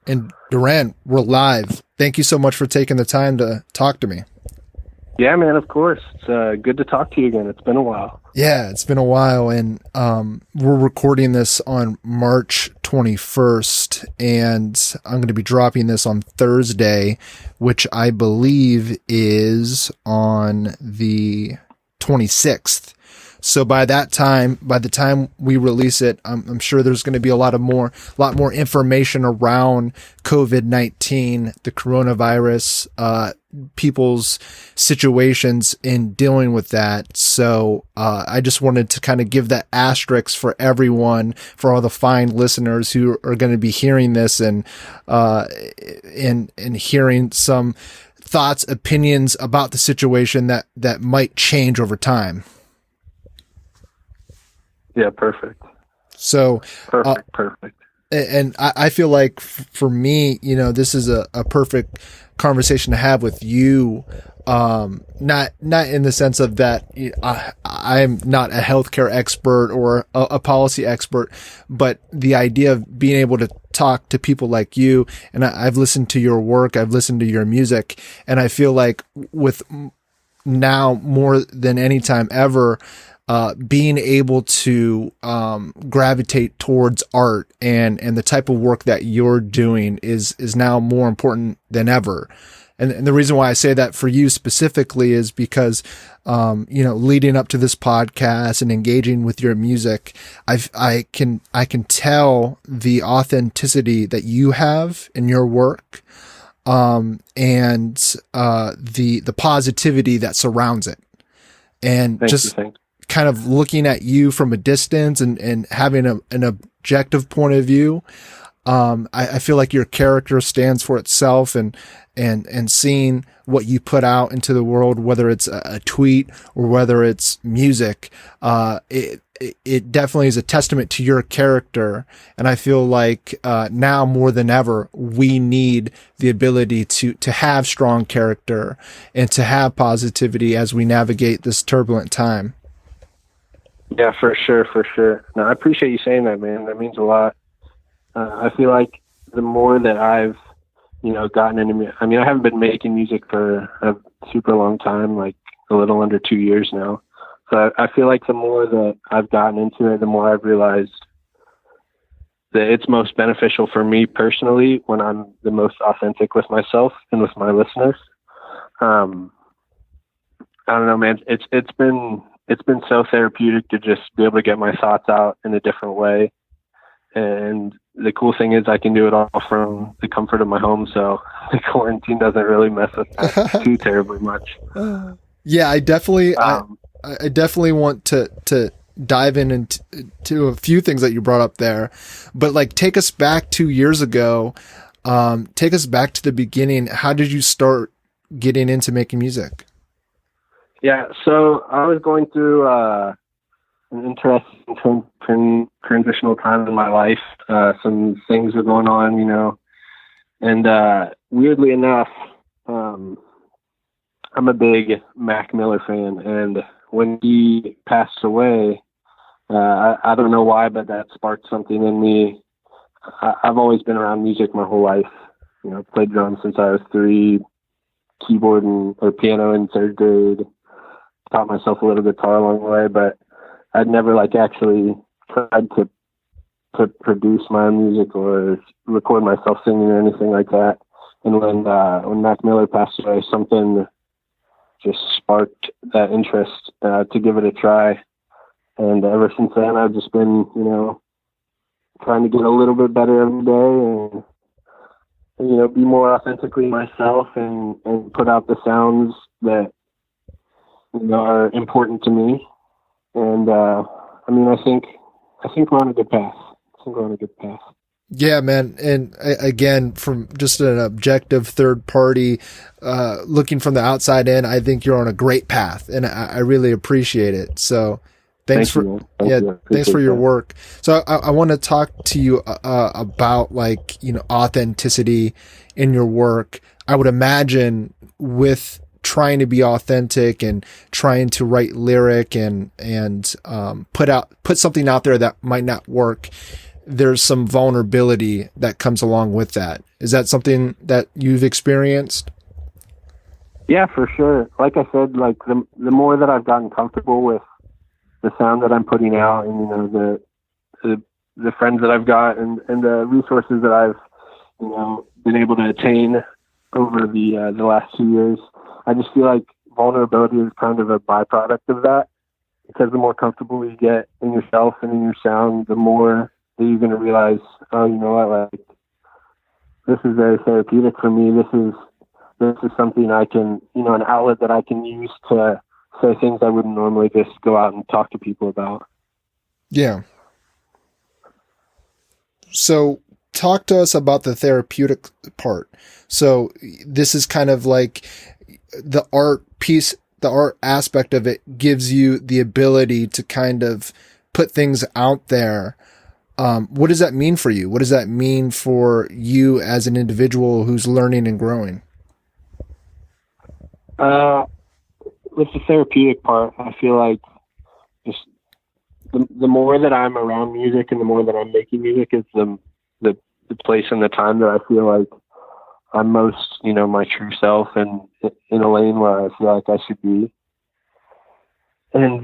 And Durand, we're live. Thank you so much for taking the time to talk to me. Yeah, man, of course. It's good to talk to you again. It's been a while. Yeah, it's been a while, and we're recording this on March 21st, and I'm going to be dropping this on Thursday, which I believe is on the 26th. So by the time we release it, I'm sure there's going to be a lot more information around COVID-19, the coronavirus, people's situations in dealing with that. So, I just wanted to kind of give that asterisk for everyone, for all the fine listeners who are going to be hearing this and hearing some thoughts, opinions about the situation that might change over time. Yeah, perfect. So perfect. And I feel like for me, this is a perfect conversation to have with you. Not in the sense of that I'm not a healthcare expert or a policy expert, but the idea of being able to talk to people like you. And I've listened to your work. I've listened to your music, and I feel like with now more than any time ever, being able to gravitate towards art and the type of work that you're doing is now more important than ever. And the reason why I say that for you specifically is because, leading up to this podcast and engaging with your music, I can tell the authenticity that you have in your work, and the positivity that surrounds it. And Thank you. Kind of looking at you from a distance and having an objective point of view. I feel like your character stands for itself, and seeing what you put out into the world, whether it's a tweet or whether it's music, it definitely is a testament to your character. And I feel like, now more than ever, we need the ability to have strong character and to have positivity as we navigate this turbulent time. Yeah, for sure. No, I appreciate you saying that, man. That means a lot. I feel like the more that I've, gotten into, I haven't been making music for a super long time, like a little under 2 years now. So I feel like the more that I've gotten into it, the more I've realized that it's most beneficial for me personally when I'm the most authentic with myself and with my listeners. I don't know, man. It's been so therapeutic to just be able to get my thoughts out in a different way. And the cool thing is I can do it all from the comfort of my home. So the quarantine doesn't really mess with that too terribly much. Yeah, I definitely want to dive into a few things that you brought up there, but take us back 2 years ago. Take us back to the beginning. How did you start getting into making music? Yeah, so I was going through an interesting transitional time in my life. Some things were going on, and weirdly enough, I'm a big Mac Miller fan, and when he passed away, I don't know why, but that sparked something in me. I've always been around music my whole life. Played drums since I was 3, keyboard or piano in 3rd grade. Taught myself a little guitar along the way, but I'd never actually tried to produce my own music or record myself singing or anything like that. And when Mac Miller passed away, something just sparked that interest to give it a try. And ever since then, I've just been, trying to get a little bit better every day and be more authentically myself and put out the sounds that are important to me. And I think we're on a good path. Yeah, man. And again, from just an objective third party, looking from the outside in, I think you're on a great path, and I really appreciate it. So thanks for your work. So I want to talk to you about authenticity in your work. I would imagine with trying to be authentic and trying to write lyric and put something out there that might not work, there's some vulnerability that comes along with that. Is that something that you've experienced? Yeah, for sure. Like I said, like the more that I've gotten comfortable with the sound that I'm putting out, and the friends that I've got, and the resources that I've been able to attain over the last 2 years, I just feel like vulnerability is kind of a byproduct of that. Because the more comfortable you get in yourself and in your sound, the more that you're going to realize, oh, you know what, like, this is very therapeutic for me. This is something I can, an outlet that I can use to say things I wouldn't normally just go out and talk to people about. Yeah. So talk to us about the therapeutic part. So this is kind of like the art piece. The art aspect of it gives you the ability to kind of put things out there. What does that mean for you? What does that mean for you as an individual who's learning and growing? With the therapeutic part, I feel like just the more that I'm around music and the more that I'm making music is the place and the time that I feel like I'm most, my true self and in a lane where I feel like I should be. And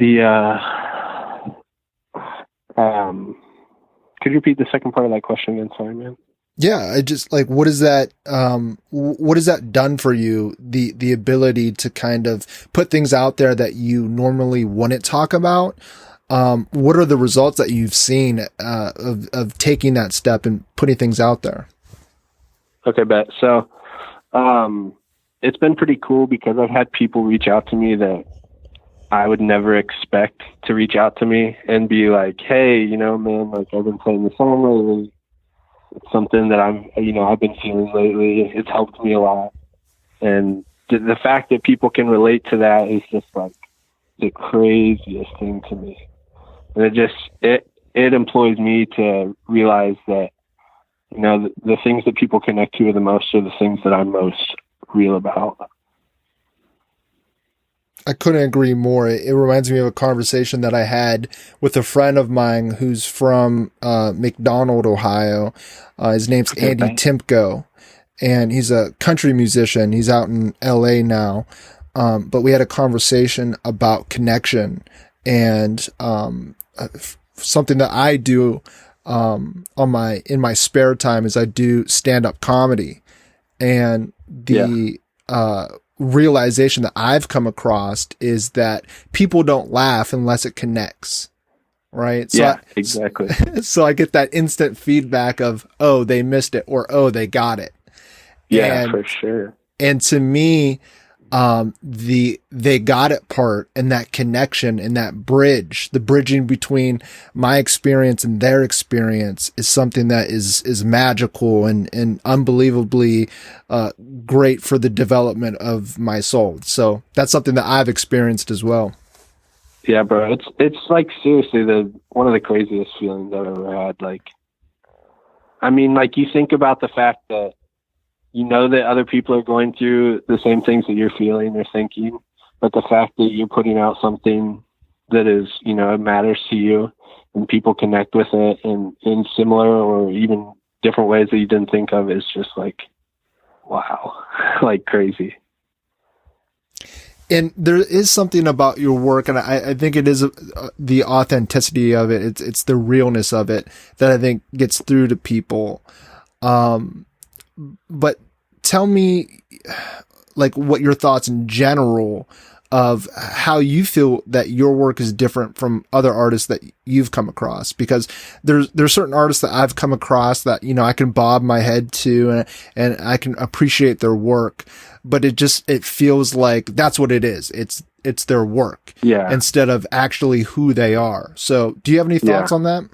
could you repeat the second part of that question again? Sorry, man. Yeah, I just like, what is that? What has that done for you? The ability to kind of put things out there that you normally wouldn't talk about. What are the results that you've seen of taking that step and putting things out there? Okay, bet. So, it's been pretty cool because I've had people reach out to me that I would never expect to reach out to me and be like, hey, man, like, I've been playing the song lately. It's something that I've been feeling lately. It's helped me a lot. And the fact that people can relate to that is just like the craziest thing to me. And it employs me to realize that, the things that people connect to the most are the things that I'm most real about. I couldn't agree more. It reminds me of a conversation that I had with a friend of mine who's from McDonald, Ohio. His name's Andy Timpko, and he's a country musician. He's out in LA now. But we had a conversation about connection and something that I do in my spare time is I do stand-up comedy, and the realization that I've come across is that people don't laugh unless it connects, right? So exactly. So I get that instant feedback of, oh, they missed it, or, oh, they got it. Yeah, for sure. And to me, they got it part and that connection and that bridge, the bridging between my experience and their experience is something that is magical and unbelievably, great for the development of my soul. So that's something that I've experienced as well. Yeah, bro. It's like seriously one of the craziest feelings I've ever had. Like, I mean, like, you think about the fact that that other people are going through the same things that you're feeling or thinking, but the fact that you're putting out something that is, it matters to you and people connect with it in similar or even different ways that you didn't think of is just like, wow, like crazy. And there is something about your work, and I think it is the authenticity of it. It's the realness of it that I think gets through to people. But tell me, like, what your thoughts in general of how you feel that your work is different from other artists that you've come across, because there's certain artists that I've come across that, I can bob my head to and I can appreciate their work, but it feels like that's what it is. It's their work instead of actually who they are. So do you have any thoughts on that?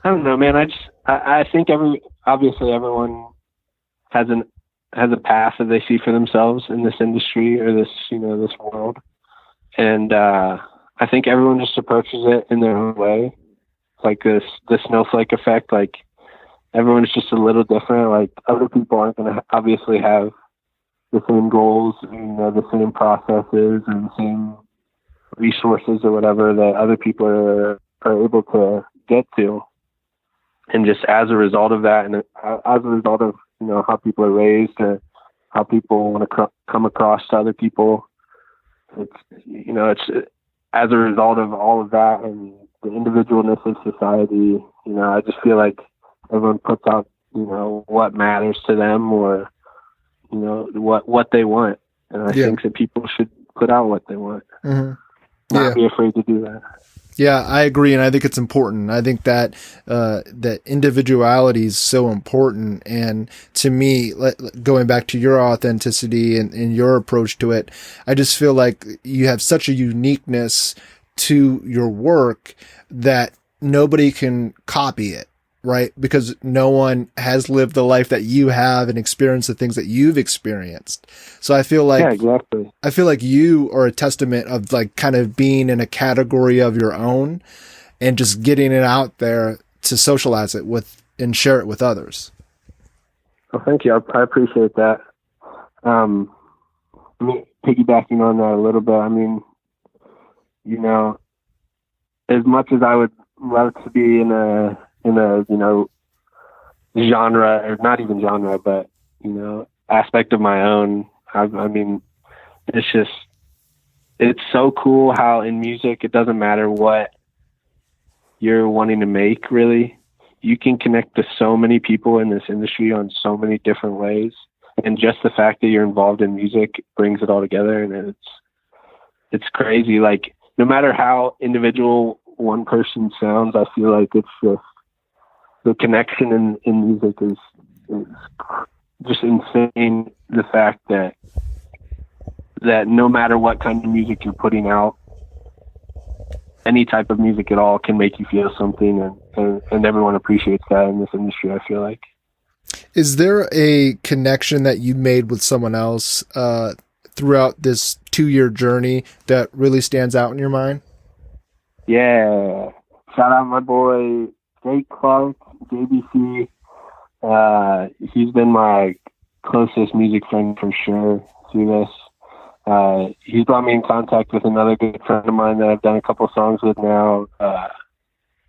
I don't know, man. I think obviously everyone has a path that they see for themselves in this industry or this world. And, I think everyone just approaches it in their own way. Like the snowflake effect, like everyone's just a little different. Like other people aren't going to obviously have the same goals, the same processes and the same resources or whatever that other people are able to get to. And just as a result of that, and as a result of, you know, how people are raised or how people want to come across to other people, it's, you know, it's as a result of all of that and the individualness of society, you know, I just feel like everyone puts out, you know, what matters to them or, you know, what they want. And I think that people should put out what they want. Mm-hmm. Not be afraid to do that. Yeah, I agree, and I think it's important. I think that that individuality is so important, and to me, going back to your authenticity and your approach to it, I just feel like you have such a uniqueness to your work that nobody can copy it, right? Because no one has lived the life that you have and experienced the things that you've experienced. So I feel like, exactly. I feel like you are a testament of like kind of being in a category of your own and just getting it out there to socialize it with and share it with others. Well, thank you. I appreciate that. I mean, piggybacking on that a little bit, I mean, you know, as much as I would love to be in a, you know, genre, or not even genre, but, you know, aspect of my own. I mean, it's so cool how in music, it doesn't matter what you're wanting to make, really. You can connect to so many people in this industry on so many different ways. And just the fact that you're involved in music brings it all together. And it's crazy. Like, no matter how individual one person sounds, I feel like it's just, the connection in music is just insane. The fact that no matter what kind of music you're putting out, any type of music at all can make you feel something, and everyone appreciates that in this industry, I feel like. Is there a connection that you made with someone else throughout this 2-year journey that really stands out in your mind? Yeah. Shout out my boy Jake Clark, JBC. He's been my closest music friend for sure through this. He's brought me in contact with another good friend of mine that I've done a couple songs with now,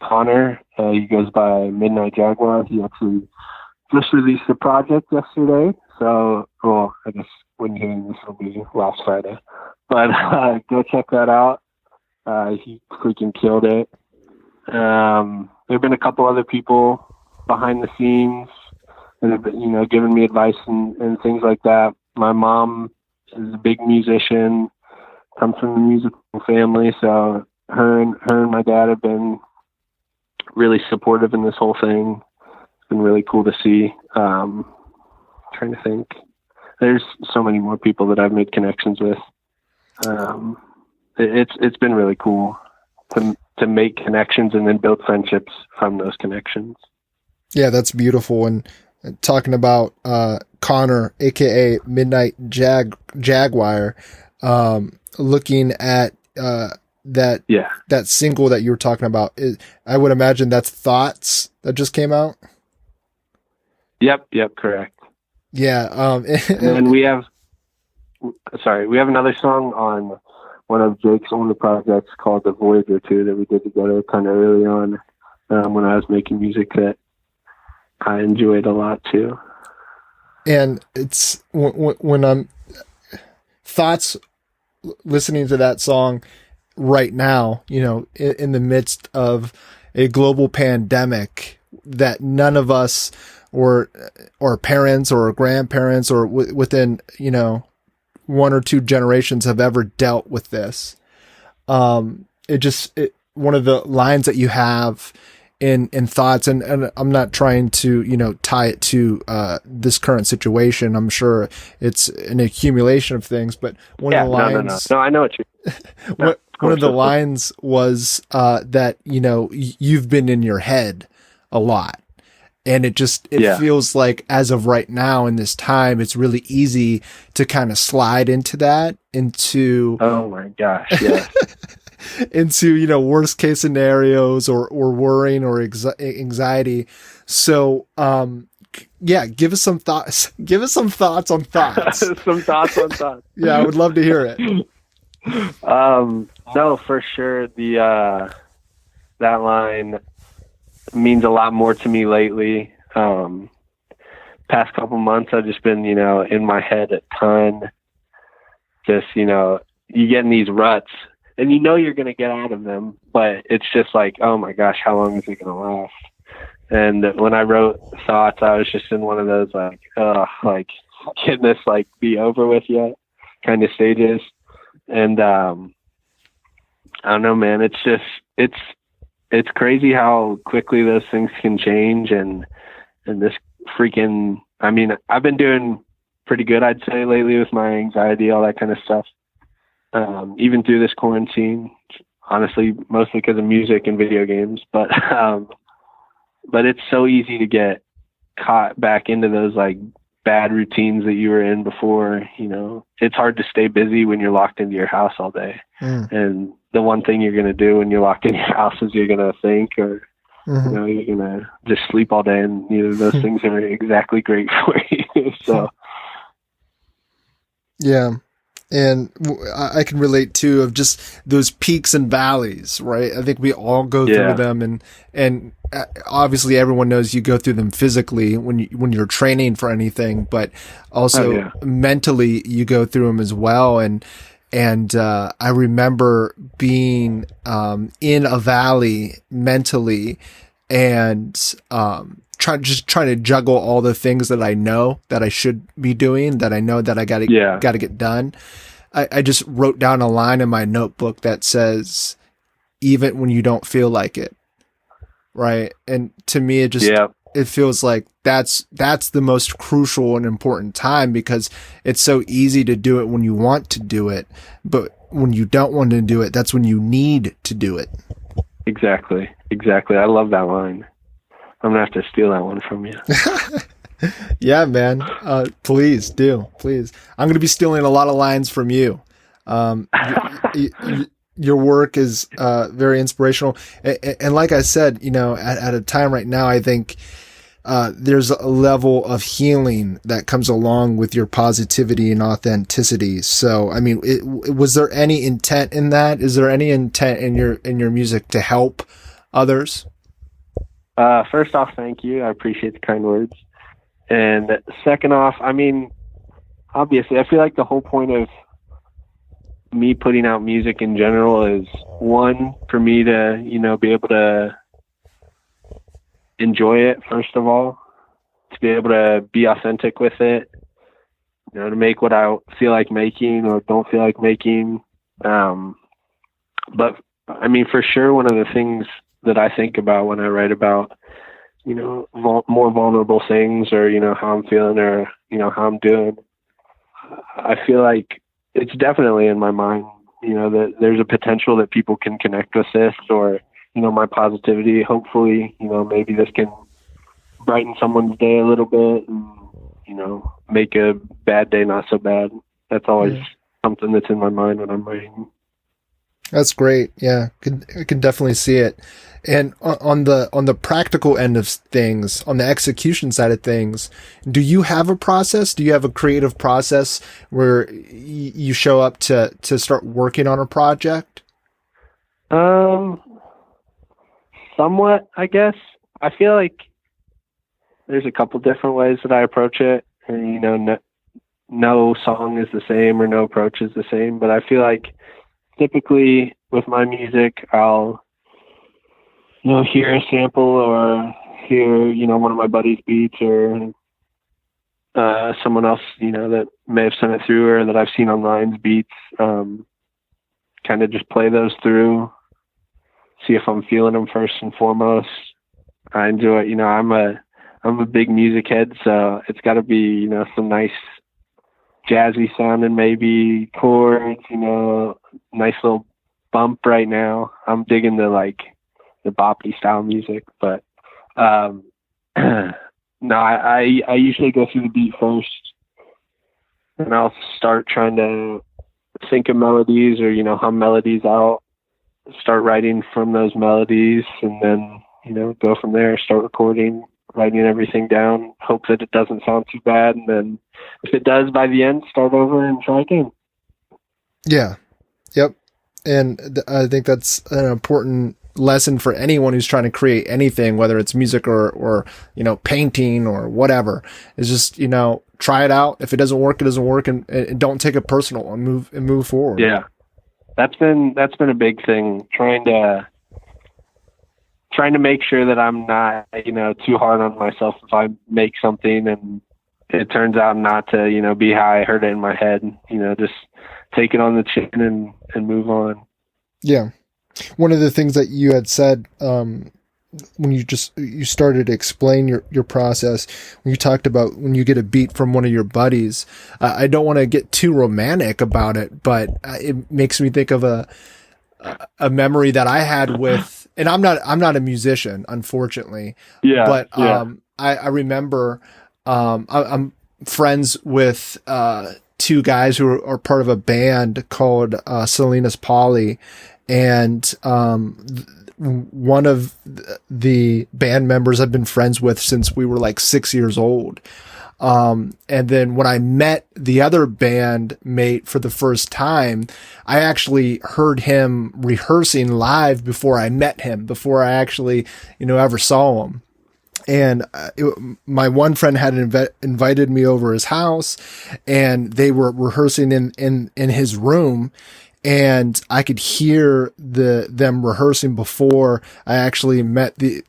Connor. He goes by Midnight Jaguar. He actually just released a project yesterday. So, well, I guess when you're hearing this, it'll be last Friday. But go check that out. He freaking killed it. There have been a couple other people behind the scenes that have been, you know, giving me advice and things like that. My mom is a big musician, comes from a musical family, so her and my dad have been really supportive in this whole thing. It's been really cool to see. Trying to think. There's so many more people that I've made connections with. It's been really cool to make connections and then build friendships from those connections. Yeah, that's beautiful. And talking about Connor, aka Midnight Jaguar, looking at that single that you were talking about, I would imagine that's Thoughts that just came out. Yep, correct. Yeah, and we have another song on one of Jake's older projects called The Voyager 2 that we did together kind of early on when I was making music that I enjoyed a lot too. And it's when I'm Thoughts, listening to that song right now, you know, in the midst of a global pandemic that none of us or parents or grandparents or within, you know, 1 or 2 generations have ever dealt with this. One of the lines that you have in Thoughts, and I'm not trying to, you know, tie it to this current situation. I'm sure it's an accumulation of things, but one of the lines. No, I know what you. One of the lines was that, you know, you've been in your head a lot. And it feels like as of right now in this time, it's really easy to kind of slide into that, oh my gosh, yeah. into, you know, worst case scenarios or worrying or anxiety. So, give us some thoughts. Give us some thoughts on Thoughts. Some thoughts on Thoughts. Yeah, I would love to hear it. I No, for sure. That line means a lot more to me lately. Past couple months, I've just been, in my head a ton. Just, you get in these ruts and you're going to get out of them, but it's just like, oh my gosh, how long is it going to last? And when I wrote Thoughts, I was just in one of those can this be over with yet kind of stages. And I don't know, man, it's crazy how quickly those things can change. And this freaking, I've been doing pretty good, I'd say, lately with my anxiety, all that kind of stuff. Even through this quarantine, honestly, mostly because of music and video games. But it's so easy to get caught back into those bad routines that you were in before. It's hard to stay busy when you're locked into your house all day. And the one thing you're going to do when you're locked in your house is you're going to think, or you're going to just sleep all day, and neither of those things are exactly great for you. So yeah. And I can relate too, of just those peaks and valleys, right? I think we all go through them, and obviously everyone knows you go through them physically when you're training for anything, but also mentally you go through them as well. And I remember being in a valley mentally, and trying to juggle all the things that I know that I should be doing, that I know that I got to get done. I just wrote down a line in my notebook that says, even when you don't feel like it. Right. And to me, it feels like that's the most crucial and important time, because it's so easy to do it when you want to do it, but when you don't want to do it, that's when you need to do it. Exactly. I love that line. I'm going to have to steal that one from you. Yeah, man. Please do. Please. I'm going to be stealing a lot of lines from you. Your work is very inspirational. And like I said, at a time right now, I think there's a level of healing that comes along with your positivity and authenticity. So, was there any intent in that? Is there any intent in your music to help others? First off, thank you. I appreciate the kind words. And second off, obviously, I feel like the whole point of me putting out music in general is, one, for me to, be able to enjoy it, first of all, to be able to be authentic with it, to make what I feel like making or don't feel like making. But for sure, one of the things that I think about when I write about, more vulnerable things, or, how I'm feeling, or, how I'm doing, I feel like it's definitely in my mind, that there's a potential that people can connect with this, or, my positivity. Hopefully, maybe this can brighten someone's day a little bit, and, make a bad day not so bad. That's always something that's in my mind when I'm writing. That's great. Yeah, I can definitely see it. And on the practical end of things, on the execution side of things, do you have a process? Do you have a creative process where you show up to start working on a project? Somewhat, I guess. I feel like there's a couple different ways that I approach it, and no song is the same, or no approach is the same. But I feel like typically with my music, I'll hear a sample, or hear one of my buddy's beats, or someone else that may have sent it through, or that I've seen online's beats. Kind of just play those through, see if I'm feeling them first and foremost. I enjoy it. I'm a big music head, so it's got to be some nice jazzy sounding, maybe chords, nice little bump right now. I'm digging the boppy style music, but no, I usually go through the beat first, and I'll start trying to think of melodies, or hum melodies out, start writing from those melodies, and then go from there, start recording, writing everything down, hope that it doesn't sound too bad, and then if it does by the end, start over and try again. Yeah. Yep. And I think that's an important lesson for anyone who's trying to create anything, whether it's music or, you know, painting or whatever, is just, you know, try it out. If it doesn't work, it doesn't work, and don't take it personal, and move forward. Yeah. That's been a big thing, trying to make sure that I'm not, you know, too hard on myself if I make something and it turns out not to, you know, be how I heard it in my head, you know, just take it on the chin and move on. Yeah. One of the things that you had said, when you started to explain your process, when you talked about when you get a beat from one of your buddies, I don't want to get too romantic about it, but it makes me think of a memory that I had with, and I'm not a musician, unfortunately. Yeah. But, I remember, I'm friends with, two guys who are part of a band called, Salinas Poly. And, one of the band members I've been friends with since we were like 6 years old. And then when I met the other band mate for the first time, I actually heard him rehearsing live before I met him, before I actually, you know, ever saw him. And my one friend had invited me over his house, and they were rehearsing in his room. And I could hear them rehearsing before I actually met the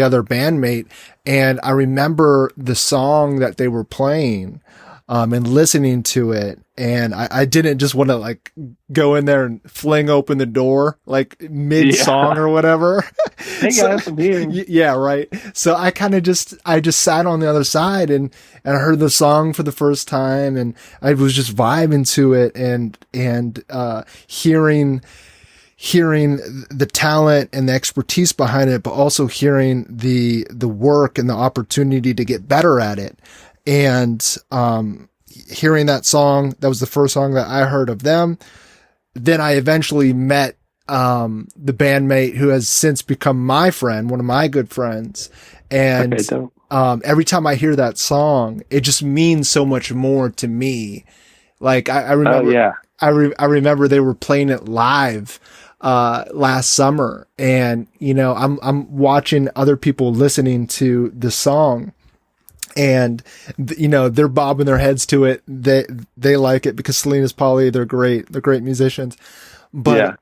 other bandmate. And I remember the song that they were playing, and listening to it. And I didn't just want to like go in there and fling open the door, like mid song or whatever. Hey guys, I'm here. Yeah, right. So I just sat on the other side and I heard the song for the first time, and I was just vibing to it and hearing the talent and the expertise behind it, but also hearing the work and the opportunity to get better at it. And, hearing that song, that was the first song that I heard of them. Then I eventually met, the bandmate who has since become my friend, one of my good friends. And, every time I hear that song, it just means so much more to me. Like I remember, I remember they were playing it live, last summer, and, you know, I'm watching other people listening to the song. And, you know, they're bobbing their heads to it. They like it because Salinas Poly, they're great musicians. But,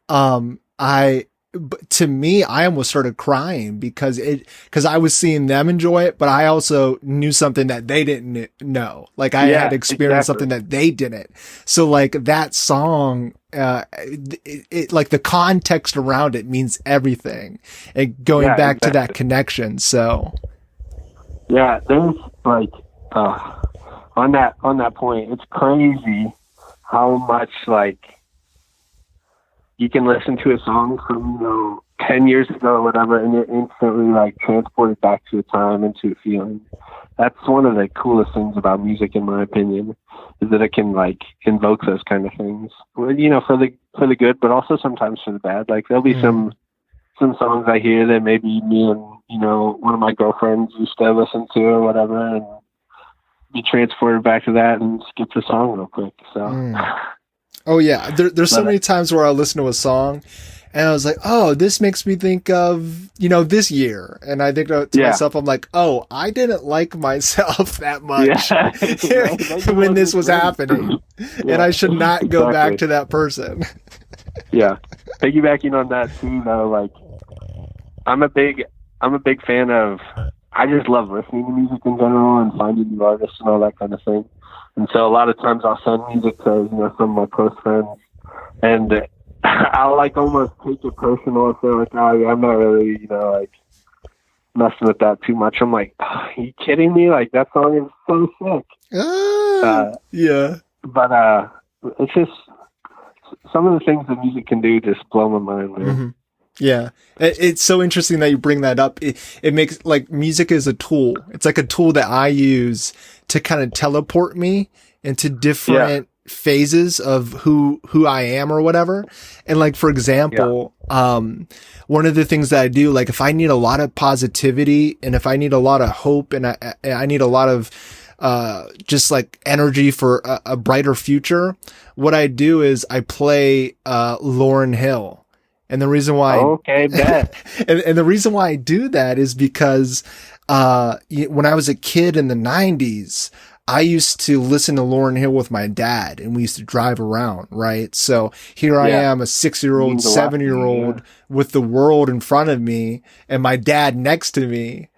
to me, I almost started crying because I was seeing them enjoy it, but I also knew something that they didn't know. Like I had experienced something that they didn't. So like that song, it like the context around it means everything, and going back to that connection. So. Yeah, there's like, on that point, it's crazy how much like you can listen to a song from, you know, 10 years ago or whatever, and you're instantly like transported back to a time and to a feeling. That's one of the coolest things about music, in my opinion, is that it can like invoke those kind of things, you know, for the good, but also sometimes for the bad. Like there'll be some songs I hear that maybe me and, you know, one of my girlfriends used to listen to or whatever, and be transported back to that and skip the song real quick. So, oh yeah, there's so many times where I listen to a song and I was like, oh, this makes me think of, you know, this year. And I think to myself, I'm like, oh, I didn't like myself that much when this was happening. And I should not go back to that person. Yeah. Piggybacking on that too, though, like, I'm a big fan of, I just love listening to music in general and finding new artists and all that kind of thing. And so a lot of times I'll send music to, you know, some of my close friends, and I'll like almost take it personal if they're like, oh, I'm not really, you know, like messing with that too much. I'm like, oh, are you kidding me? Like that song is so sick. Yeah. But it's just some of the things that music can do just blow my mind, man. Mm-hmm. Yeah. It's so interesting that you bring that up. It makes like music is a tool. It's like a tool that I use to kind of teleport me into different phases of who I am or whatever. And like, for example, one of the things that I do, like if I need a lot of positivity and if I need a lot of hope and I need a lot of, just like energy for a brighter future, what I do is I play, Lauryn Hill. And the reason why, okay, bet. and the reason why I do that is because, when I was a kid in the 90s, I used to listen to Lauryn Hill with my dad, and we used to drive around, right? So here I am, a 6-year-old, 7-year-old with the world in front of me and my dad next to me.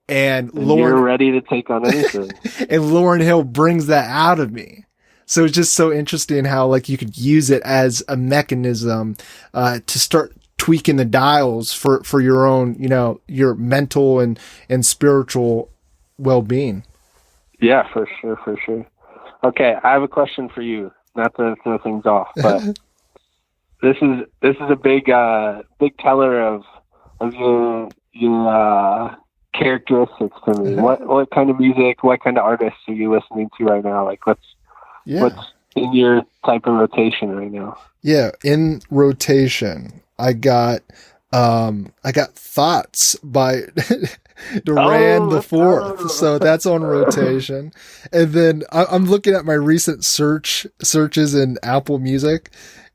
And you're ready to take on anything. And Lauryn Hill brings that out of me. So it's just so interesting how like you could use it as a mechanism, to start tweaking the dials for your own, your mental and spiritual well-being. Yeah, for sure. Okay, I have a question for you. Not to throw things off, but this is a big teller of your characteristics to me. What kind of music, what kind of artists are you listening to right now? Like, what's in your type of rotation right now? Yeah, in rotation, I got Thoughts by Durand the Fourth. So that's on rotation. And then I'm looking at my recent searches in Apple Music.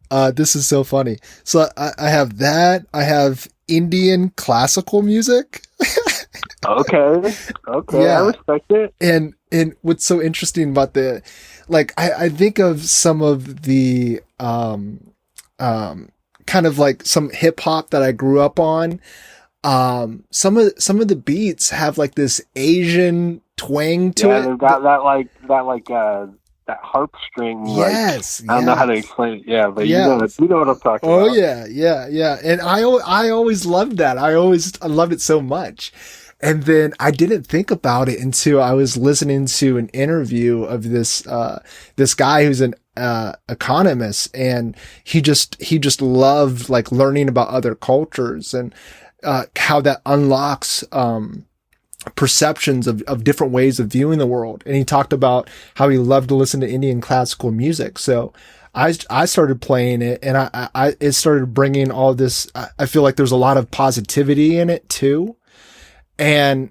This is so funny. So I have that. I have Indian classical music. Okay. Yeah. I respect it. And what's so interesting about I think of some of the, kind of like some hip hop that I grew up on. Some of the beats have like this Asian twang to it. They've got that harp string. Yes. I don't know how to explain it. Yeah, but you know what I'm talking about. Oh yeah. And I always loved that. I loved it so much. And then I didn't think about it until I was listening to an interview of this guy who's an economist, and he just loved like learning about other cultures and how that unlocks perceptions of different ways of viewing the world. And he talked about how he loved to listen to Indian classical music. So I started playing it, and it started bringing all this. I feel like there's a lot of positivity in it too. And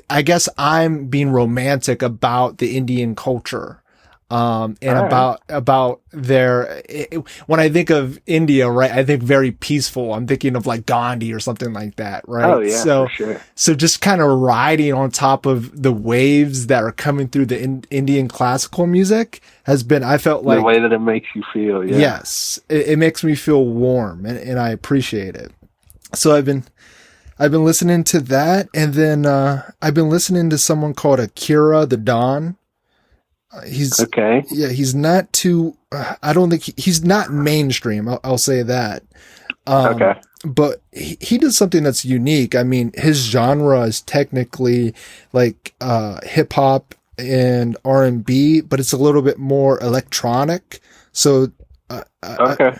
I guess I'm being romantic about the Indian culture, and about their. When I think of India, right, I think very peaceful. I'm thinking of like Gandhi or something like that, right? Oh yeah, for sure. So just kind of riding on top of the waves that are coming through the Indian classical music has been. I felt like the way that it makes you feel. Yeah. Yes, it makes me feel warm, and I appreciate it. So I've been listening to that, and then I've been listening to someone called Akira the Don. He's okay. Yeah, he's not too. I don't think he's not mainstream. I'll say that. Okay. But he does something that's unique. I mean, his genre is technically like hip hop and R&B, but it's a little bit more electronic. So okay.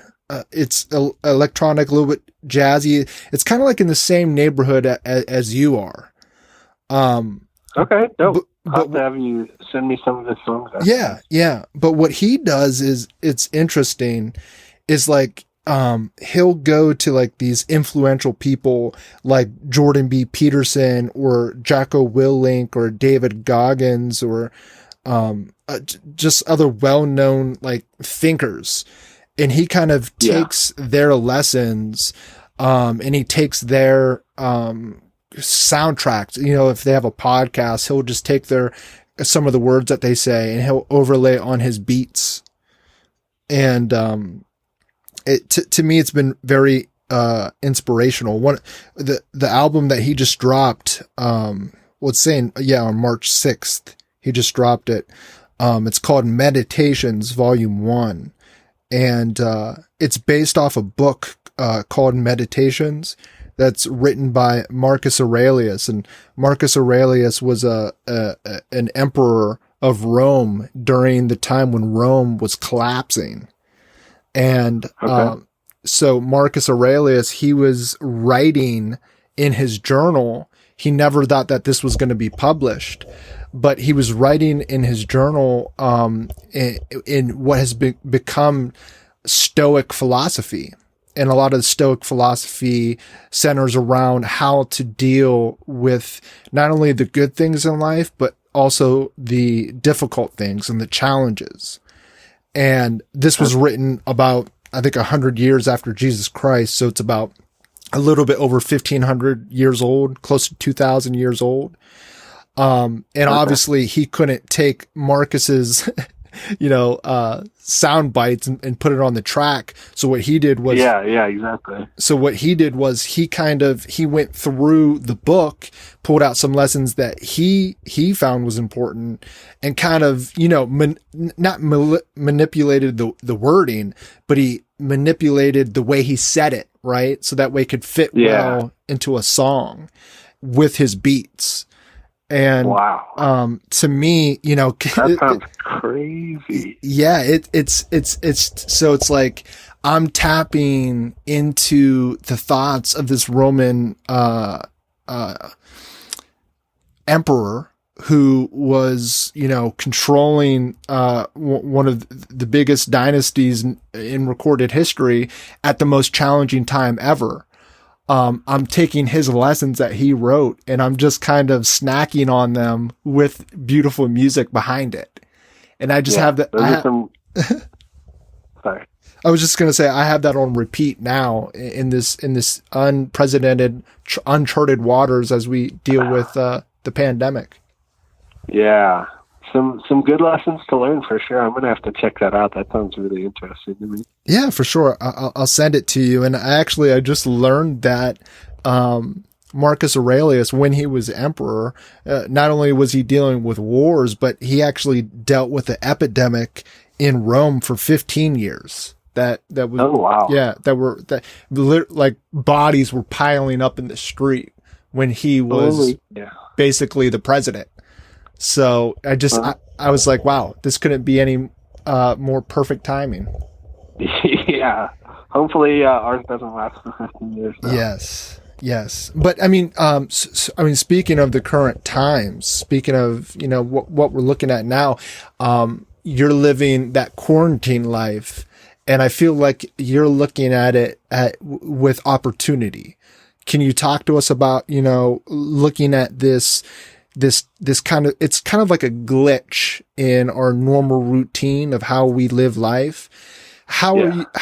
It's electronic, a little bit jazzy. It's kind of like in the same neighborhood as you are. Okay, dope. I'll have to have you send me some of the songs. Yeah. But what he does is, it's interesting, is like, he'll go to like these influential people like Jordan B. Peterson or Jocko Willink or David Goggins or, just other well-known like thinkers. And he kind of takes their lessons, and he takes their, soundtracks. If they have a podcast, he'll just take some of the words that they say and he'll overlay it on his beats. And, to me, it's been very, inspirational. The album that he just dropped, on March 6th, he just dropped it. It's called Meditations Volume 1. And, it's based off a book, called Meditations, that's written by Marcus Aurelius. And Marcus Aurelius was an emperor of Rome during the time when Rome was collapsing. And so Marcus Aurelius, he was writing in his journal. He never thought that this was going to be published, but he was writing in his journal in what has become Stoic philosophy. And a lot of the Stoic philosophy centers around how to deal with not only the good things in life, but also the difficult things and the challenges. And this was written about, I think, 100 years after Jesus Christ. So it's about a little bit over 1,500 years old, close to 2,000 years old. And obviously he couldn't take Marcus's, sound bites and put it on the track. So what he did was, yeah, exactly. So what he did was he went through the book, pulled out some lessons that he found was important, and kind of, manipulated the wording, but he manipulated the way he said it, right? So that way it could fit well into a song with his beats. And, wow. To me, that sounds crazy. Yeah. So it's like, I'm tapping into the thoughts of this Roman, emperor who was, controlling, one of the biggest dynasties in recorded history at the most challenging time ever. I'm taking his lessons that he wrote and I'm just kind of snacking on them with beautiful music behind it. And I just have that. Sorry. I was just going to say, I have that on repeat now in this unprecedented, uncharted waters as we deal with, the pandemic. Yeah. Some good lessons to learn for sure. I'm going to have to check that out. That sounds really interesting to me. Yeah, for sure. I'll send it to you. And I just learned that, Marcus Aurelius, when he was emperor, not only was he dealing with wars, but he actually dealt with the epidemic in Rome for 15 years. That was, oh, wow. Yeah, like bodies were piling up in the street when he was basically the president. So I was like, wow, this couldn't be any more perfect timing. Yeah. Hopefully ours doesn't last for 15 years. So. Yes. But I mean, speaking of the current times, speaking of, what we're looking at now, you're living that quarantine life, and I feel like you're looking at it with opportunity. Can you talk to us about, looking at this kind of, it's kind of like a glitch in our normal routine of how we live life. How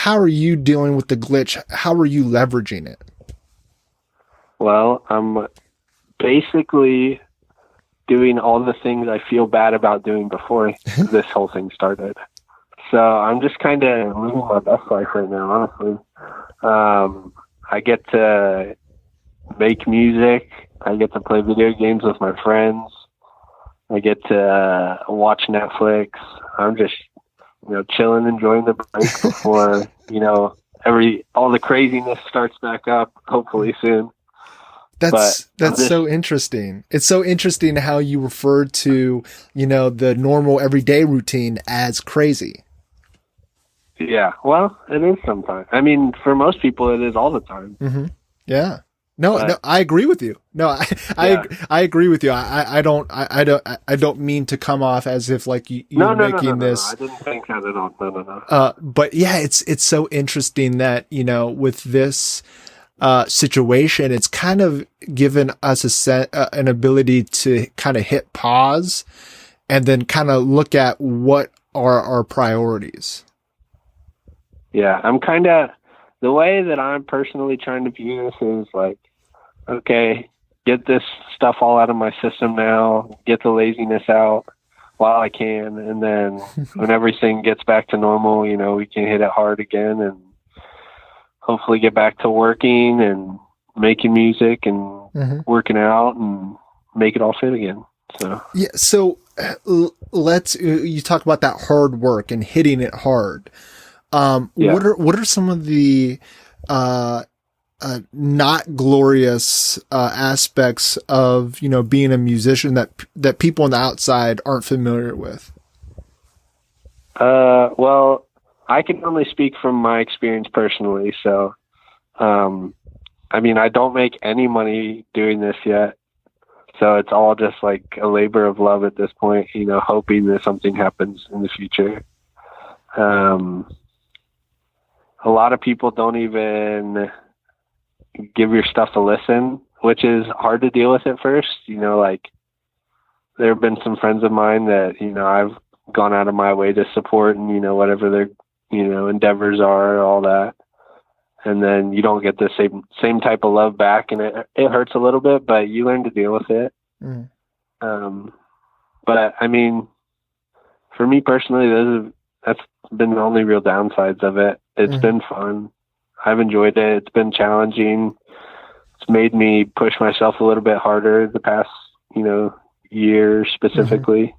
are you dealing with the glitch? How are you leveraging it? Well, I'm basically doing all the things I feel bad about doing before this whole thing started. So I'm just kind of living my best life right now, honestly. I get to make music. I get to play video games with my friends. I get to watch Netflix. I'm just, chilling, enjoying the break before, all the craziness starts back up, hopefully soon. That's so interesting. It's so interesting how you refer to, the normal everyday routine as crazy. Yeah. Well, it is sometimes. I mean, for most people, it is all the time. Mm-hmm. Yeah. No, I agree with you. No, I agree with you. I don't mean to come off as if like you're making this. No. I didn't think that at all. No. But yeah, it's so interesting that, with this, situation, it's kind of given us an ability to kind of hit pause and then kind of look at what are our priorities. Yeah. I'm kind of, the way that I'm personally trying to view this is like, okay, get this stuff all out of my system now, get the laziness out while I can. And then when everything gets back to normal, we can hit it hard again and hopefully get back to working and making music and working out and make it all fit again. So, yeah. So you talk about that hard work and hitting it hard. What are some of the, not glorious aspects of being a musician that people on the outside aren't familiar with? Well, I can only speak from my experience personally. So, I don't make any money doing this yet. So it's all just like a labor of love at this point, hoping that something happens in the future. A lot of people don't even give your stuff a listen, which is hard to deal with at first. there have been some friends of mine that, I've gone out of my way to support and, whatever their, endeavors are, all that. And then you don't get the same type of love back, and it hurts a little bit, but you learn to deal with it. Mm. But I mean, for me personally, that's been the only real downsides of it. It's been fun. I've enjoyed it. It's been challenging. It's made me push myself a little bit harder the past, year specifically.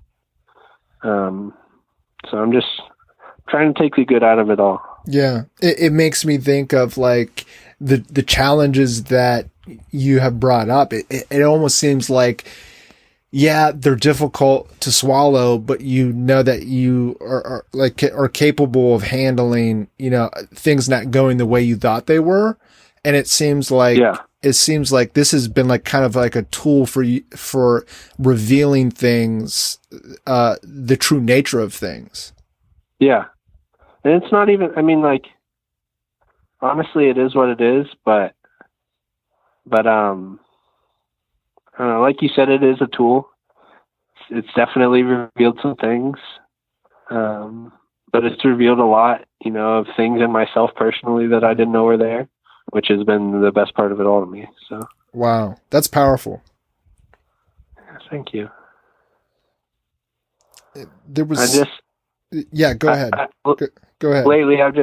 So I'm just trying to take the good out of it all. Yeah. It makes me think of like the challenges that you have brought up. It almost seems like, yeah, they're difficult to swallow, but you know that you are capable of handling, things not going the way you thought they were. And it seems like, this has been like kind of like a tool for you, for revealing things, the true nature of things. Yeah. And it's not even, I mean, like, honestly, it is what it is, but I don't know, like you said, it is a tool. It's definitely revealed some things. But it's revealed a lot, of things in myself personally that I didn't know were there, which has been the best part of it all to me. So. Wow. That's powerful. Thank you. Go ahead. Go ahead. Lately, I've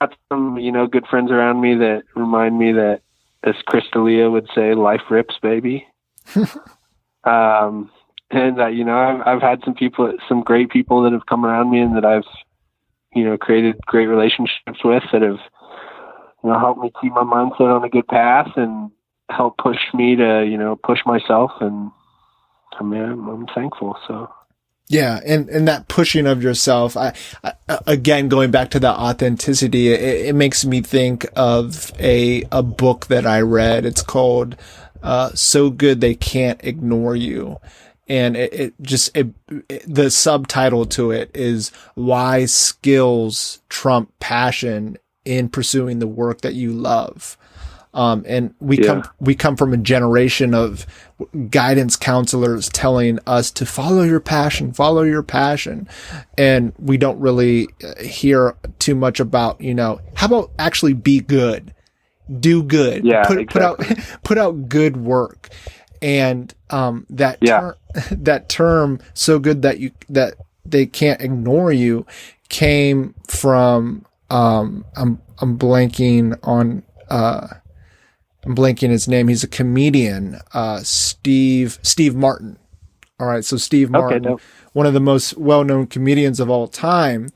got some, good friends around me that remind me that, as Crystalia would say, life rips, baby. And I've had some great people that have come around me and that I've, created great relationships with that have, helped me keep my mindset on a good path and help push me to, push myself. And I mean, I'm thankful. So. Yeah. And that pushing of yourself, I again, going back to that authenticity, it makes me think of a book that I read. It's called, So Good They Can't Ignore You. And the subtitle to it is Why Skills Trump Passion in Pursuing the Work That You Love. And we come from a generation of guidance counselors telling us to follow your passion. And we don't really hear too much about, how about actually be good, do good, put out good work. And, that term, so good that they can't ignore you, came from, I'm blanking his name. He's a comedian, Steve Martin. All right. So Steve Martin, one of the most well-known comedians of all time.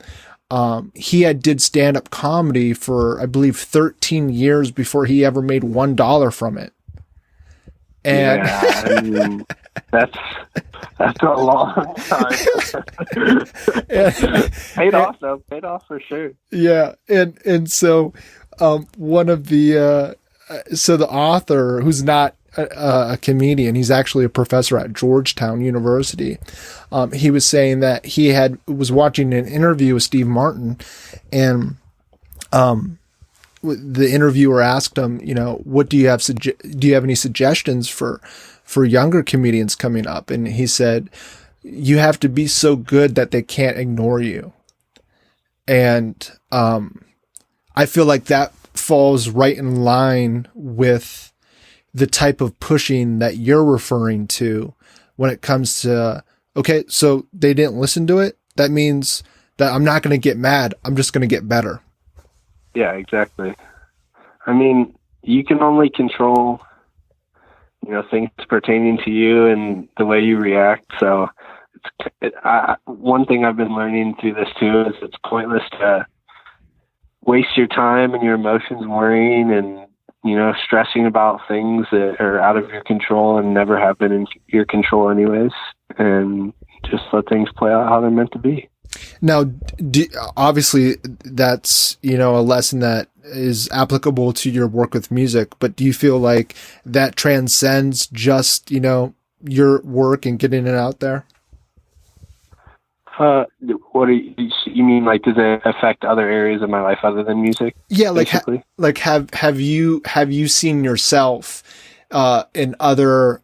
He did stand-up comedy for, I believe, 13 years before he ever made $1 from it. And I mean, that's a long time. Paid off for sure. Yeah. And so, one of the, so the author, who's not a comedian, he's actually a professor at Georgetown University. He was saying that he was watching an interview with Steve Martin, and the interviewer asked him, what do you have any suggestions for younger comedians coming up? And he said, you have to be so good that they can't ignore you. And I feel like that falls right in line with the type of pushing that you're referring to when it comes to, okay, so they didn't listen to it. That means that I'm not going to get mad. I'm just going to get better. Yeah, exactly. I mean, you can only control, things pertaining to you and the way you react. So one thing I've been learning through this too is it's pointless to waste your time and your emotions worrying and, stressing about things that are out of your control and never have been in your control anyways. And just let things play out how they're meant to be. Now, obviously that's, a lesson that is applicable to your work with music, but do you feel like that transcends just, your work and getting it out there? What do you mean? Like, does it affect other areas of my life other than music? Yeah. Have you seen yourself, in other,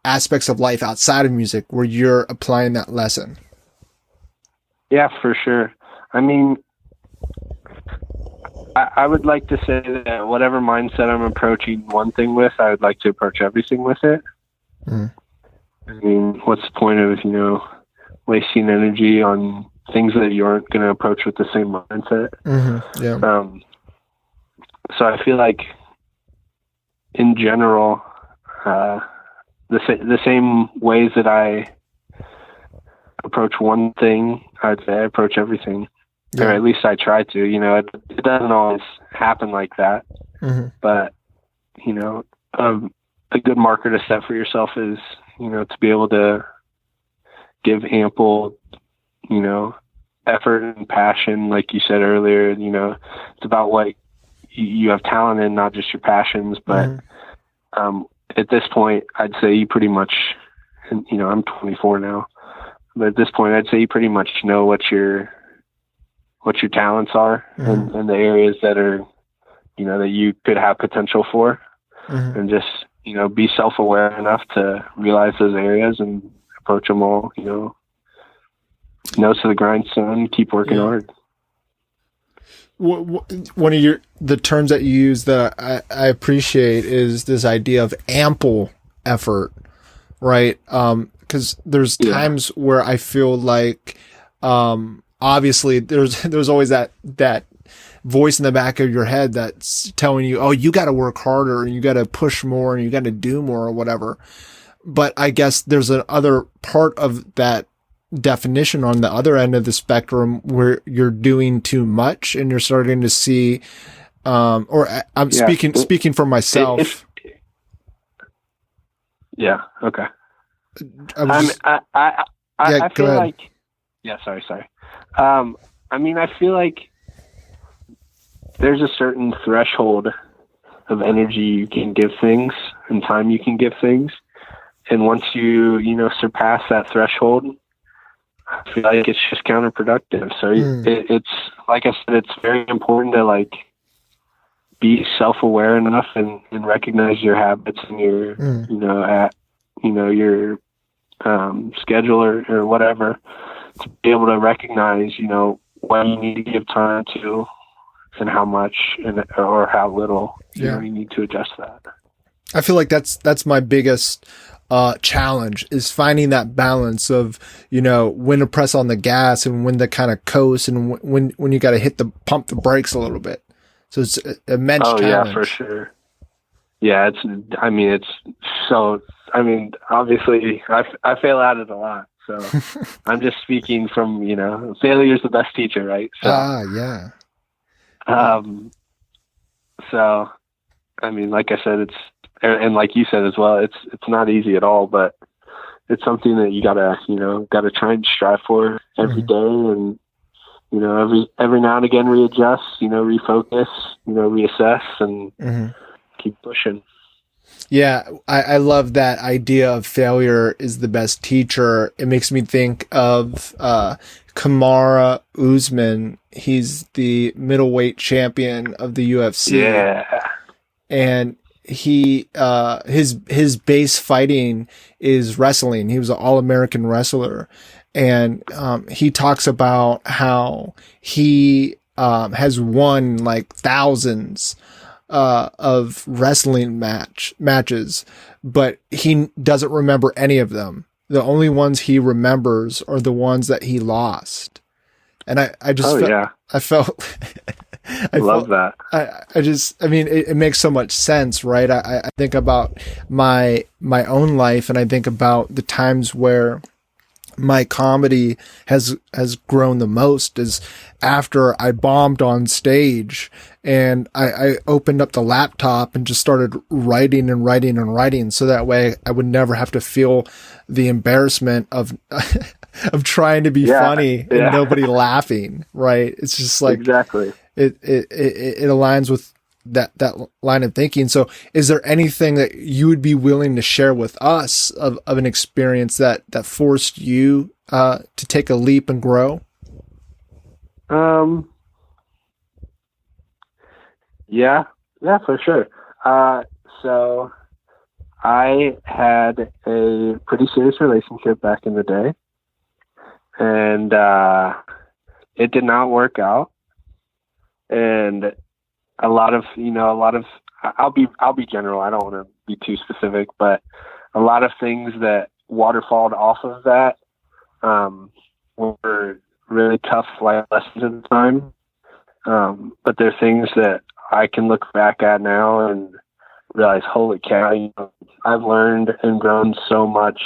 aspects of life outside of music where you're applying that lesson? Yeah, for sure. I mean, I would like to say that whatever mindset I'm approaching one thing with, I would like to approach everything with it. Mm. I mean, what's the point of, wasting energy on things that you aren't going to approach with the same mindset? Mm-hmm. Yeah. So I feel like in general, the same ways that I approach one thing, I'd say I approach everything. Yeah. Or at least I try to. It doesn't always happen like that. Mm-hmm. But, a good marker to set for yourself is, to be able to give ample, effort and passion. Like you said earlier, it's about what you have talent in, not just your passions. But at this point, I'd say you pretty much, I'm 24 now, but at this point, I'd say you pretty much know what your talents are and the areas that are, that you could have potential for, and just, be self-aware enough to realize those areas and approach them all, nose to the grindstone, keep working hard. One of the terms that you use that I appreciate is this idea of ample effort, right? Because there's times where I feel like, obviously there's always that voice in the back of your head that's telling you, oh, you got to work harder and you got to push more and you got to do more or whatever. But I guess there's another part of that definition on the other end of the spectrum where you're doing too much and you're starting to see, I'm speaking for myself. Yeah. Okay. I feel like, sorry. I mean, I feel like there's a certain threshold of energy you can give things and time you can give things. And once you, surpass that threshold, I feel like it's just counterproductive. So it's, like I said, it's very important to be self-aware enough and recognize your habits and your, your schedule or whatever, to be able to recognize, what you need to give time to and how much or how little you need to adjust that. I feel like that's my biggest challenge, is finding that balance of, when to press on the gas and when to kind of coast and when you got to pump the brakes a little bit. So it's an immense challenge. Yeah, for sure. Yeah. Obviously I fail at it a lot. So I'm just speaking from, failure is the best teacher, right? So, yeah. So, I mean, like I said, and like you said as well, it's not easy at all, but it's something that you gotta try and strive for every day. And, every now and again readjust, refocus, reassess and keep pushing. Yeah, I love that idea of failure is the best teacher. It makes me think of Kamaru Usman. He's the middleweight champion of the UFC. Yeah. And he his base fighting is wrestling. He was an all-American wrestler. And he talks about how he has won thousands of wrestling matches, but he doesn't remember any of them. The only ones he remembers are the ones that he lost. And I just felt I love that. It makes so much sense, right? I think about my own life, and I think about the times where my comedy has grown the most is after I bombed on stage and I opened up the laptop and just started writing and writing and writing. So that way I would never have to feel the embarrassment of, of trying to be funny and nobody laughing. Right. It's just exactly. It aligns with that line of thinking. So is there anything that you would be willing to share with us of an experience that forced you to take a leap and grow? Yeah, for sure. So I had a pretty serious relationship back in the day, and it did not work out. And a lot of, I'll be general. I don't want to be too specific, but a lot of things that waterfalled off of that were really tough life lessons at the time. But they're things that I can look back at now and realize, holy cow, I've learned and grown so much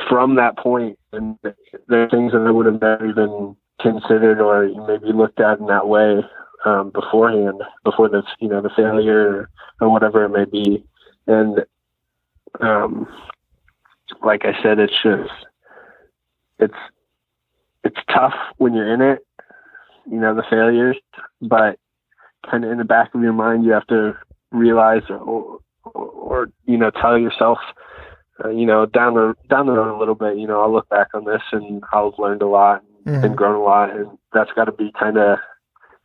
from that point. And there are things that I would have never even considered or maybe looked at in that way beforehand, before the failure or whatever it may be. And like I said, it's tough when you're in it, the failures, but kind of in the back of your mind, you have to realize or tell yourself, down the road a little bit, I'll look back on this and I'll have learned a lot and grown a lot. And that's got to be kind of,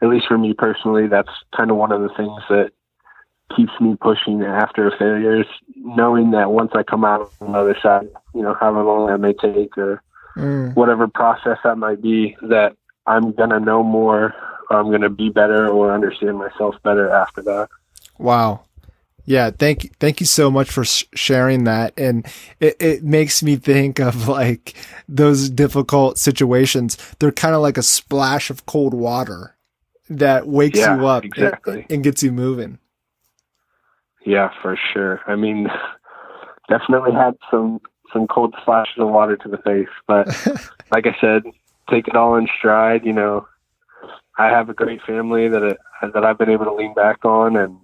at least for me personally, that's kind of one of the things that keeps me pushing after failures, knowing that once I come out on the other side, however long that may take or whatever process that might be, that I'm going to know more, or I'm going to be better or understand myself better after that. Wow. Yeah. Thank you so much for sharing that. And it makes me think of like those difficult situations. They're kind of like a splash of cold water that wakes you up exactly. and gets you moving. Yeah, for sure. I mean, definitely had some cold splashes of water to the face, but like I said, take it all in stride. I have a great family that I've been able to lean back on, and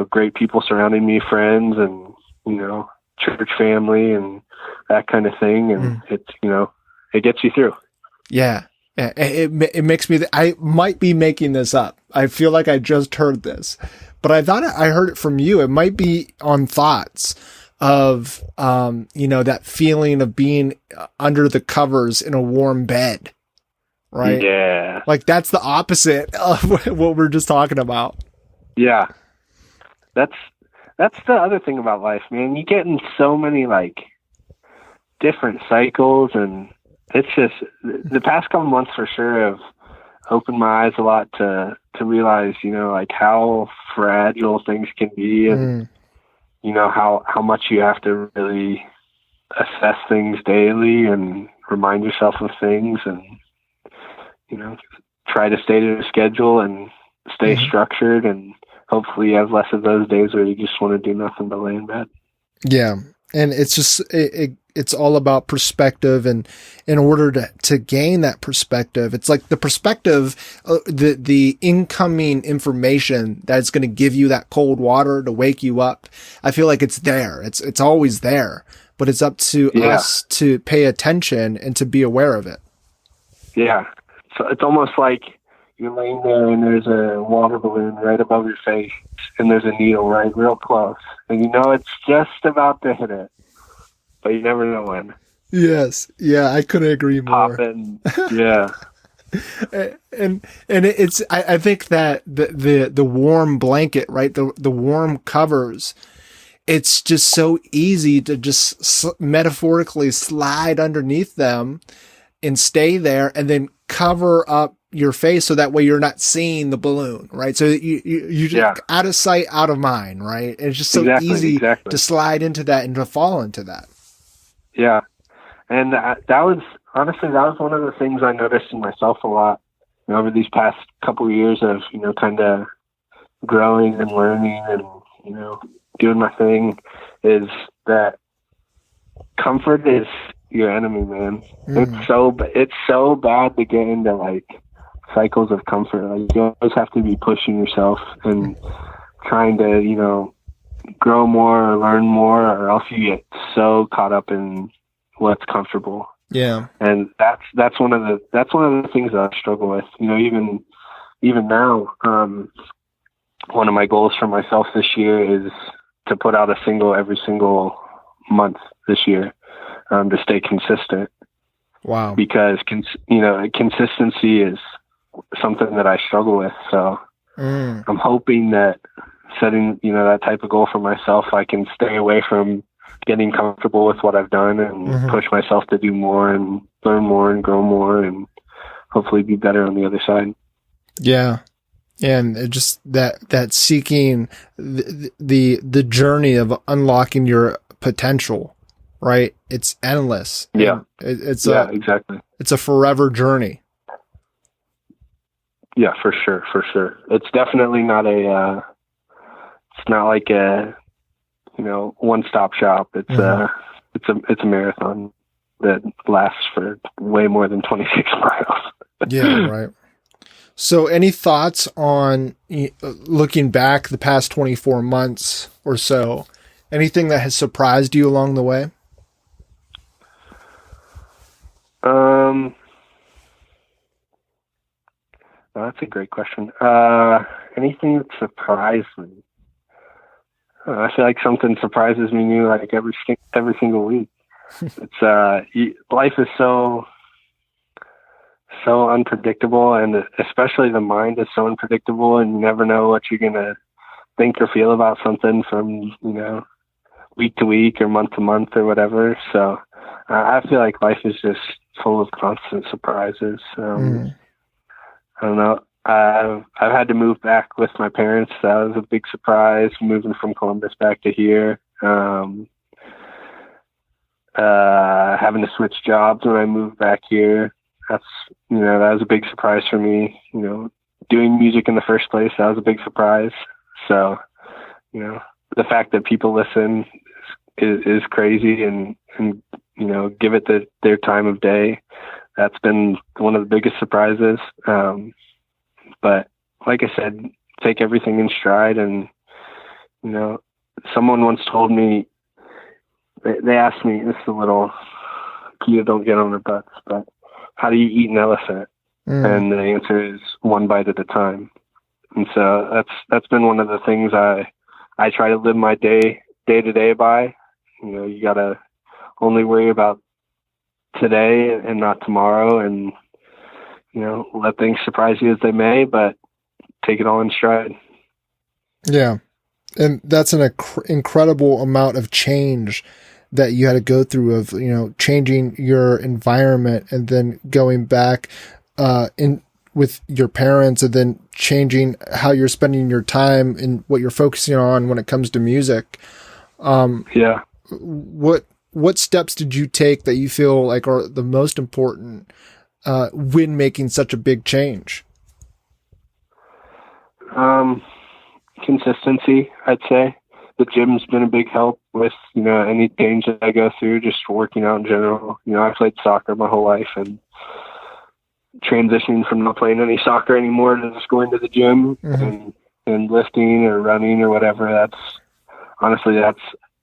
great people surrounding me, friends, and church family, and that kind of thing. And it's it gets you through. Yeah. It makes me. I might be making this up. I feel like I just heard this, but I thought I heard it from you. It might be on Thoughts of that feeling of being under the covers in a warm bed, right? Yeah. Like that's the opposite of what we're just talking about. Yeah. That's the other thing about life, man. You get in so many like different cycles, and it's just the past couple months for sure have opened my eyes a lot to realize, like how fragile things can be, and how much you have to really assess things daily and remind yourself of things, and try to stay to the schedule and stay structured, and hopefully you have less of those days where you just want to do nothing but lay in bed. Yeah. And it's just, it's all about perspective. And in order to gain that perspective, it's like the perspective, the incoming information that's going to give you that cold water to wake you up. I feel like it's there. It's always there, but it's up to us to pay attention and to be aware of it. Yeah. So it's almost like you're laying there and there's a water balloon right above your face, and there's a needle right real close, and it's just about to hit it, but you never know when. Yes. Yeah. I couldn't agree more. Pop in. Yeah. And it's, I think that the warm blanket, right? The warm covers, it's just so easy to just metaphorically slide underneath them and stay there, and then cover up your face so that way you're not seeing the balloon, right? So you just out of sight, out of mind, right? And it's just so easy to slide into that and to fall into that. Yeah. And that was one of the things I noticed in myself a lot over these past couple of years of, kind of growing and learning and, doing my thing, is that comfort is your enemy, man. It's so bad to get into like cycles of comfort. Like you always have to be pushing yourself and trying to, grow more or learn more, or else you get so caught up in what's comfortable. Yeah. And that's one of the things that I struggle with. Even now, one of my goals for myself this year is to put out a single every single month this year, to stay consistent. Wow. Because consistency is something that I struggle with. So I'm hoping that setting, that type of goal for myself, I can stay away from getting comfortable with what I've done and push myself to do more and learn more and grow more and hopefully be better on the other side. Yeah. And it just that seeking the journey of unlocking your potential, right? It's endless. Yeah. Exactly. It's a forever journey. Yeah, for sure. It's definitely not it's not like a, one-stop shop. It's it's a marathon that lasts for way more than 26 miles. Yeah, right. So any thoughts on looking back the past 24 months or so, anything that has surprised you along the way? That's a great question. Anything that surprised me? I feel like something surprises me new like every single week. It's life is so unpredictable, and especially the mind is so unpredictable, and you never know what you're gonna think or feel about something from week to week or month to month or whatever. So I feel like life is just full of constant surprises. I don't know. I've had to move back with my parents. That was a big surprise, moving from Columbus back to here. Having to switch jobs when I moved back here. That was a big surprise for me. Doing music in the first place, that was a big surprise. So, the fact that people listen is crazy and give it their time of day. That's been one of the biggest surprises. But like I said, take everything in stride. And, someone once told me, they asked me, this is a little, don't get on their butts, but how do you eat an elephant? And the answer is one bite at a time. And so that's been one of the things I try to live my day to day by. You gotta only worry about today and not tomorrow, and let things surprise you as they may, but take it all in stride. Yeah. And that's an incredible amount of change that you had to go through of, changing your environment and then going back in with your parents and then changing how you're spending your time and what you're focusing on when it comes to music. Yeah. What steps did you take that you feel like are the most important when making such a big change? Consistency, I'd say. The gym's been a big help with, any change that I go through, just working out in general. I played soccer my whole life, and transitioning from not playing any soccer anymore to just going to the gym and lifting or running or whatever, that's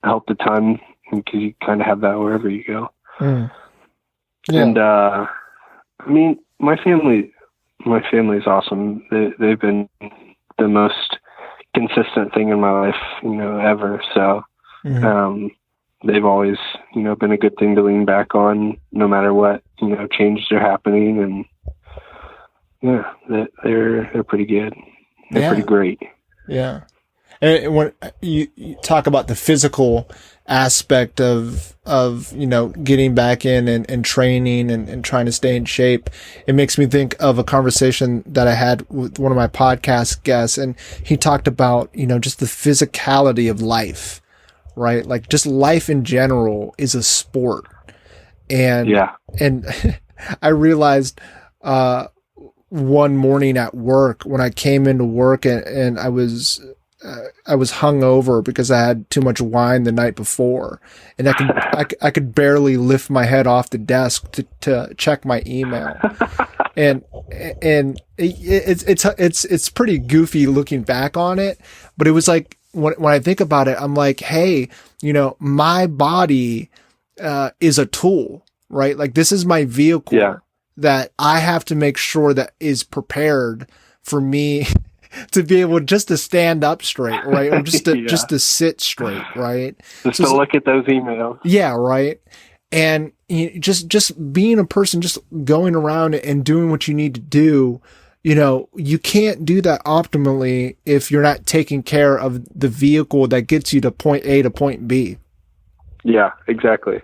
helped a ton, because you kind of have that wherever you go. Yeah. And my family's awesome. They've been the most consistent thing in my life, ever. So they've always, been a good thing to lean back on, no matter what, changes are happening. And yeah, they're pretty good. They're pretty great. Yeah. And when you talk about the physical aspect of getting back in and training and trying to stay in shape, it makes me think of a conversation that I had with one of my podcast guests, and he talked about, just the physicality of life, right? Like just life in general is a sport. And, and I realized, one morning at work when I came into work and I was hungover because I had too much wine the night before, and I could barely lift my head off the desk to check my email, and it's pretty goofy looking back on it, but it was like when I think about it, I'm like, hey, my body is a tool, right? Like this is my vehicle that I have to make sure that is prepared for me to be able just to stand up straight, right? Or just to sit straight, right? Just to look at those emails. Yeah, right. And just being a person, just going around and doing what you need to do, you can't do that optimally if you're not taking care of the vehicle that gets you to point A to point B. Yeah, exactly.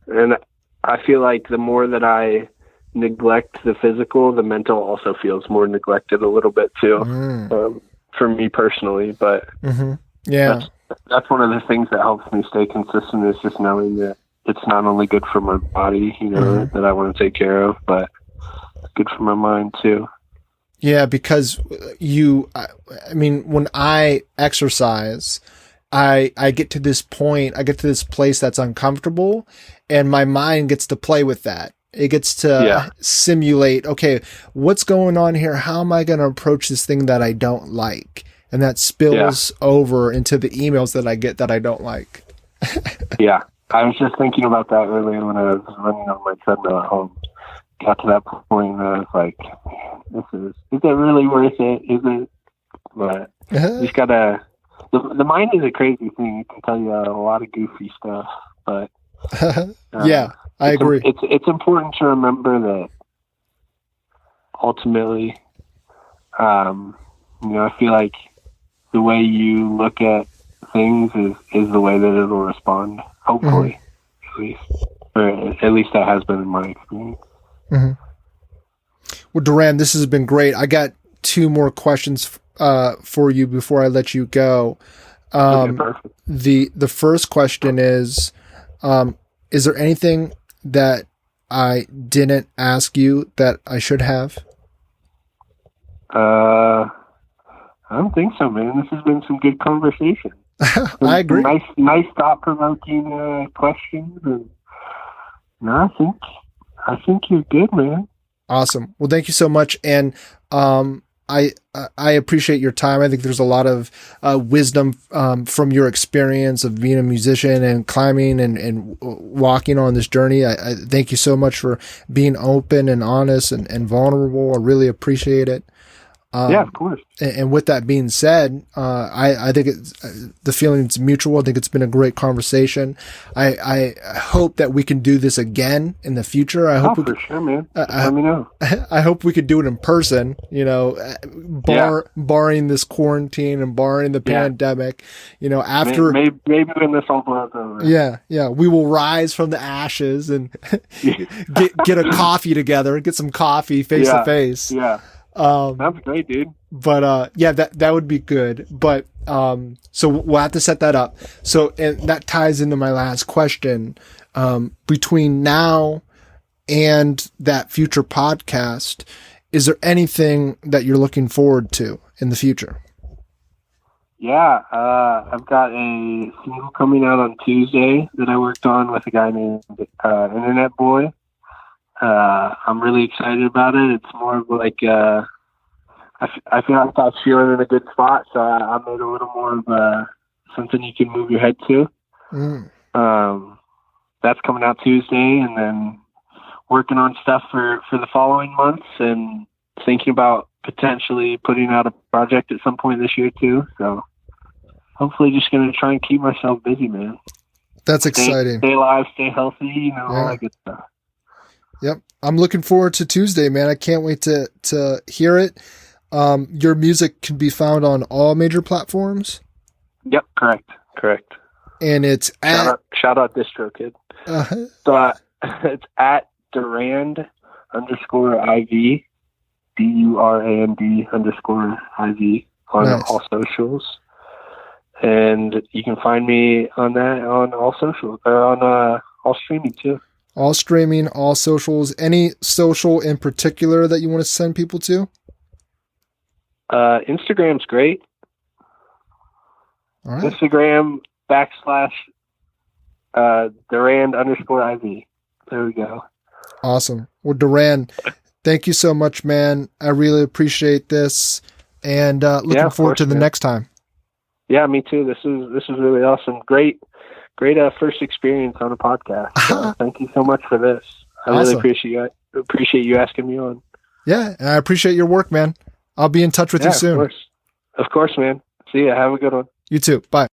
And I feel like the more that I neglect the physical, the mental also feels more neglected a little bit too, for me personally. But yeah, that's one of the things that helps me stay consistent, is just knowing that it's not only good for my body, that I want to take care of, but it's good for my mind too. Yeah, because when I exercise, I get to this point, I get to this place that's uncomfortable, and my mind gets to play with that. It gets to simulate, okay, what's going on here? How am I going to approach this thing that I don't like? And that spills over into the emails that I get that I don't like. Yeah. I was just thinking about that earlier when I was running on my treadmill at home. Got to that point and I was like, is it really worth it? Is it? But you just gotta, the mind is a crazy thing. It can tell you a lot of goofy stuff, but yeah, I agree. It's important to remember that ultimately, I feel like the way you look at things is the way that it'll respond. Hopefully, at least, or at least that has been in my experience. Well, Durand, this has been great. I got 2 more questions for you before I let you go. Okay, perfect. The first question is there anything that I didn't ask you that I should have? I don't think so, man. This has been some good conversation. I agree. Nice thought-provoking questions, and no, I think you're good, man. Awesome. Well, thank you so much, and I appreciate your time. I think there's a lot of wisdom from your experience of being a musician and climbing and walking on this journey. I thank you so much for being open and honest and vulnerable. I really appreciate it. Yeah, of course. And with that being said, I think the feeling's mutual. I think it's been a great conversation. I hope that we can do this again in the future. I hope for sure, man. Let me know. I hope we could do it in person, barring this quarantine and barring the pandemic, after maybe when this all blows over. Yeah. We will rise from the ashes and get a coffee together, get some coffee face to face. Yeah. That's great, dude. But that would be good. But so we'll have to set that up. So, and that ties into my last question. Between now and that future podcast, is there anything that you're looking forward to in the future? Yeah, I've got a single coming out on Tuesday that I worked on with a guy named Internet Boy. I'm really excited about it. It's more of like I feel like I'm feeling in a good spot, so I made a little more of something you can move your head to. That's coming out Tuesday, and then working on stuff for the following months, and thinking about potentially putting out a project at some point this year too. So hopefully just going to try and keep myself busy, man. That's exciting. Stay alive, stay healthy, all that good stuff. Yep. I'm looking forward to Tuesday, man. I can't wait to hear it. Your music can be found on all major platforms. Yep. Correct. And it's shout out DistroKid. So it's at Durand _IV, DURAND_IV on all socials. And you can find me on that on all socials, on all streaming too. All streaming, all socials. Any social in particular that you want to send people to? Instagram's great. All right. Instagram /Durand_IV. There we go. Awesome. Well, Durand, thank you so much, man. I really appreciate this, and looking forward to the next time. Yeah, me too. This is really awesome. Great first experience on a podcast. So thank you so much for this. I really appreciate you asking me on. Yeah, and I appreciate your work, man. I'll be in touch with you soon. Of course, man. See ya. Have a good one. You too. Bye.